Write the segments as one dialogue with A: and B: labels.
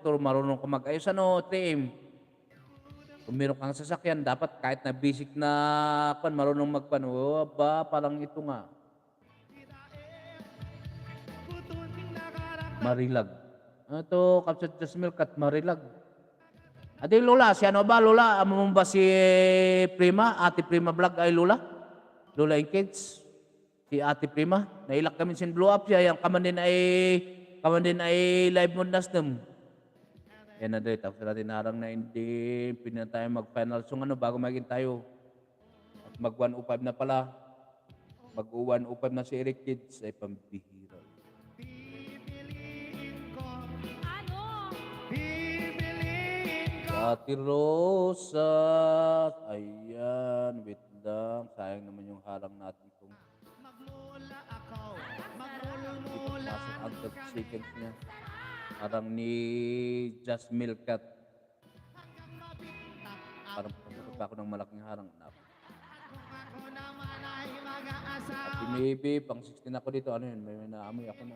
A: motor, marunong ka mag-ayos ano, TM. Kung meron kang sasakyan, dapat kahit na basic na marunong magpan. Oh, aba, parang ito nga. Marilag. Ano to, Kapsat Jasmil, Kat Marilag. Ate Lola, si ano ba, Lola? Amo mo ba si Prima? Ate Prima Vlog ay Lola? Lola and Kids? Si Ate Prima? Nailak kami sin blow up siya. Yang kaman din ay live mo nasdem. Yan na din. Tapos natin harang na hindi pinina tayo mag-final song ano bago maging tayo. At mag 105 na pala. Mag 105 na si Eric Kids ay pambihira. Ate Rosa. Ayan. Wait lang. Sayang naman yung harang natin kung masuk ang 30 seconds niya. Harang ni Just Milkat. Parang pumunta pa ako ng malaking harang. At maybe, pang 16 ako dito. Ano yun? May naamoy ako na.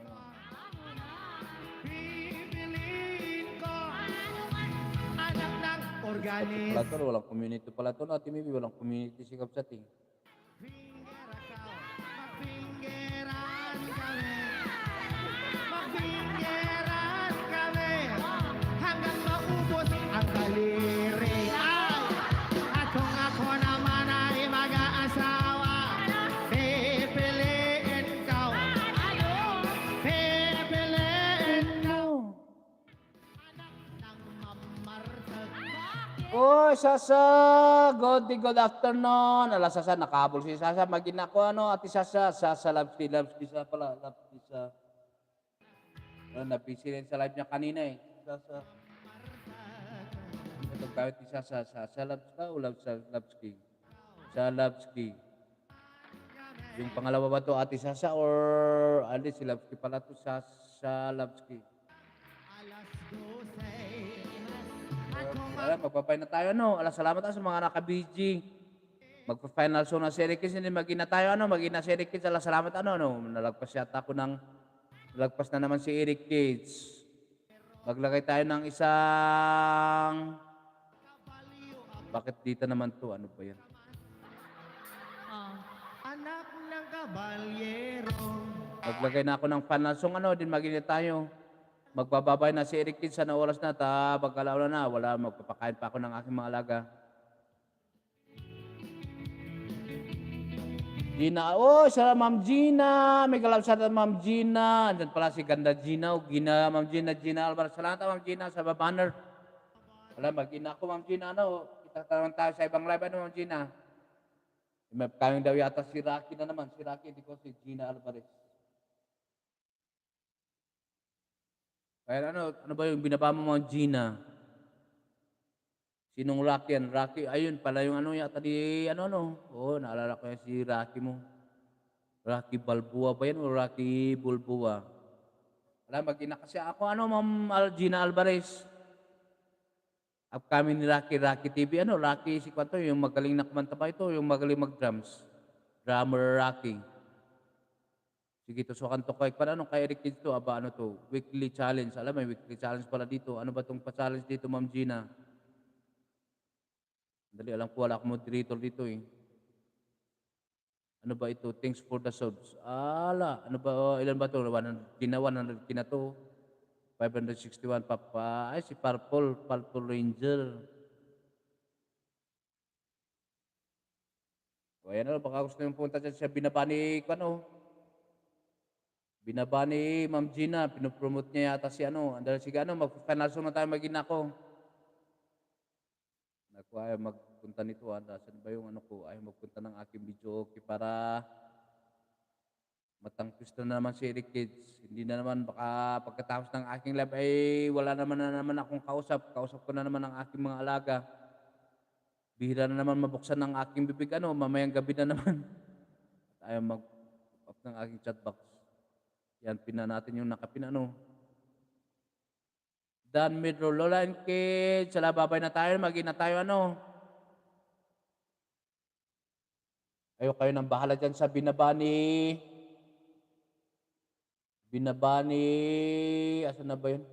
B: Organis.
A: Pala to, walang community pala to. Ate maybe, walang community si Kapsating.
B: Magpingeran kami hanggang maubos ang kaliri. At kung ako naman ay mag-aasawa, pipiliin ka. Pipiliin ka. Anak ng mamartag.
A: Oy, Sasa! Good afternoon. Ala, Sasa, nakahabol si Sasa. Magina ko, ano, Ate Sasa. Sasa, loves sa pala. Loves sa. Napisi rin sa live niya kanina eh. Sasa. Ito kahit ni Sasa. Sasa, loves ka o Loveski? Sa Loveski. Yung pangalawa ba to, Ate Sasa or ali si Loveski pala to, Sasa Loveski. Alam, magpapay na tayo, ano. Ala, salamat sa mga naka-BG. Magpa-final show na si Eric Kids. Hindi magina tayo, ano. Magina si Eric Kids. Ala, salamat, ano. Nalagpas yata ako ng... Nalagpas na naman si Eric Kids. Maglagay tayo ng isang... Bakit dito naman to? Ano ba yan?
B: Anak ng kabalyero.
A: Maglagay na ako ng final song, ano. Din magina tayo. Magbababay na si Eric Kids. Sana oras na. Pagkalaw na. Wala. Magpapakain pa ako ng aking mga alaga. Gina. Oh, sa Ma'am Gina. May kalab sa Ma'am Gina. Andyan pala si Ganda Gina. O Gina, Ma'am Gina, Gina Alvarez. Salamat Ma'am Gina sa banner. Wala, mag-ina ako Ma'am Gina. Ano? Itatanong tayo sa ibang live. Ano Ma'am Gina? May kaming daw yata si Rocky na naman. Si Rocky, hindi ko si Gina Alvarez. Kaya ano ba yung binaba mo Ma'am Gina? Sinong Rocky yan? Rocky, ayun pala yung ano yata di ano. Oo, naalala ko yan si Rocky mo. Rocky Balboa ba yan o Rocky Bulboa? Wala, mag-ina kasi ako, ano, Ma'am Gina Alvarez. Upcoming ni Rocky TV, ano, Rocky si Kwanto, yung magaling na kumanta ba ito, yung magaling mag-drums. Drummer Rocky. Sige, tusukan to kay, ano, kay Eric Kids to, aba, ano to, weekly challenge. Alam, may weekly challenge pala dito. Ano ba itong pa-challenge dito, Ma'am Gina? Dali, alam ko, wala akong moderator dito eh. Ano ba ito? Thanks for the subs. Ala, ano ba, ilan ba ito? 100, 100 kina to. 561 papa. Ay, si Purple Ranger. O, ayan na, baka gusto yung punta dyan sa binabani ko, ano. Binabani Ma'am Gina, pinopromote niya yata si ano. Andala si ano, mag-final song na tayo maging ako. Naku, ayaw magpunta nito. Saan ba yung ano ko? Ayaw magpunta ng aking video okay para matangkis na naman si Eric Kids. Hindi na naman baka pagkatapos ng aking live ay wala naman akong kausap. Kausap ko na naman ang aking mga alaga. Bihira na naman mabuksan ng aking bibig. Ano, mamayang gabi na naman. Ayaw mag-up ng aking chat box. Yan, pina natin yung nakapin ano. Dan Midro, Lola and Kids. Sala, babay na tayo. Maging na tayo ano. Ayaw kayo nang bahala dyan sa binabani. Asan na ba yun?